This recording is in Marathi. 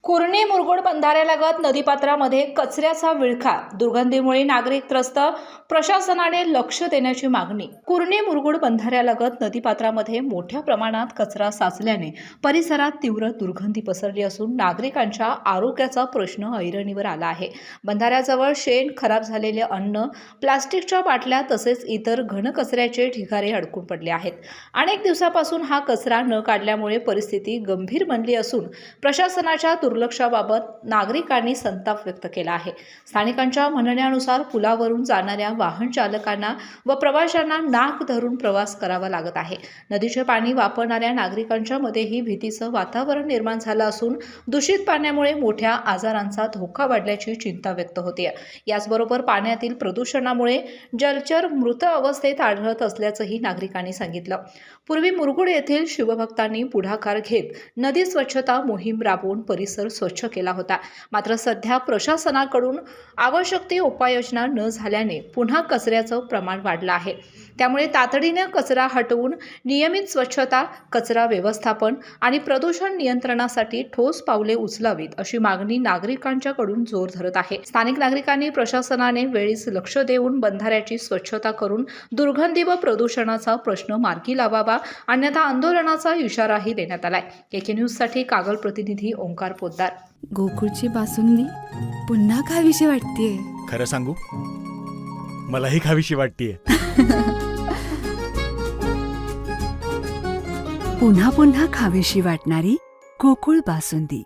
कुर्णी मुरगुड बंधाऱ्यालगत नदीपात्रामध्ये कचऱ्याचा विळखा, दुर्गंधीमुळे नागरिक त्रस्त, प्रशासनाने लक्ष देण्याची मागणी. कुर्णी मुरगुड बंधाऱ्यालगत नदीपात्रामध्ये मोठ्या प्रमाणात कचरा साचल्याने परिसरात तीव्र दुर्गंधी पसरली असून नागरिकांच्या आरोग्याचा प्रश्न ऐरणीवर आला आहे. बंधाऱ्याजवळ शेण, खराब झालेले अन्न, प्लास्टिकच्या बाटल्या तसेच इतर घनकचऱ्याचे ढिगारे अडकून पडले आहेत. अनेक दिवसापासून हा कचरा न काढल्यामुळे परिस्थिती गंभीर बनली असून प्रशासनाच्या दुर्लक्षाबाबत नागरिकांनी संताप व्यक्त केला आहे. स्थानिकांच्या म्हणण्यानुसार पुलावरून जाणाऱ्या वाहन चालकांना व प्रवाशांना नाक धरून प्रवास करावा लागत आहे. नदीचे पाणी वापरणाऱ्या नागरिकांच्या मध्येही भीतीचं वातावरण निर्माण झालं असून दूषित पाण्यामुळे मोठ्या आजारांचा धोका वाढल्याची चिंता व्यक्त होते. याचबरोबर पाण्यातील प्रदूषणामुळे जलचर मृत अवस्थेत आढळत असल्याचंही नागरिकांनी सांगितलं. पूर्वी मुरगुड येथील शिवभक्तांनी पुढाकार घेत नदी स्वच्छता मोहीम राबवून परिसर स्वच्छ केला होता. मात्र सध्या प्रशासनाकडून आवश्यक ती उपाययोजना न झाल्याने पुन्हा कचऱ्याचं प्रमाण वाढलं आहे. त्यामुळे तातडीने कचरा हटवून नियमित स्वच्छता, कचरा व्यवस्थापन आणि प्रदूषण नियंत्रणासाठी ठोस पावले उचलावीत अशी मागणी नागरिकांच्याकडून जोर धरत आहे. स्थानिक नागरिकांनी प्रशासनाने वेळीच लक्ष देऊन बंधाऱ्याची स्वच्छता करून दुर्गंधी व प्रदूषणाचा प्रश्न मार्गी लावावा, अन्यथा आंदोलनाचा इशाराही देण्यात आलाय. केके न्यूजसाठी कागल प्रतिनिधी ओंकार पोद्दार. गोकुळची बासुंदी पुन्हा खावीशी वाटतेय. खरं सांगू, मलाही खावीशी वाटतेय. पुन्हा पुन्हा खावीशी वाटणारी गोकुळ बासुंदी.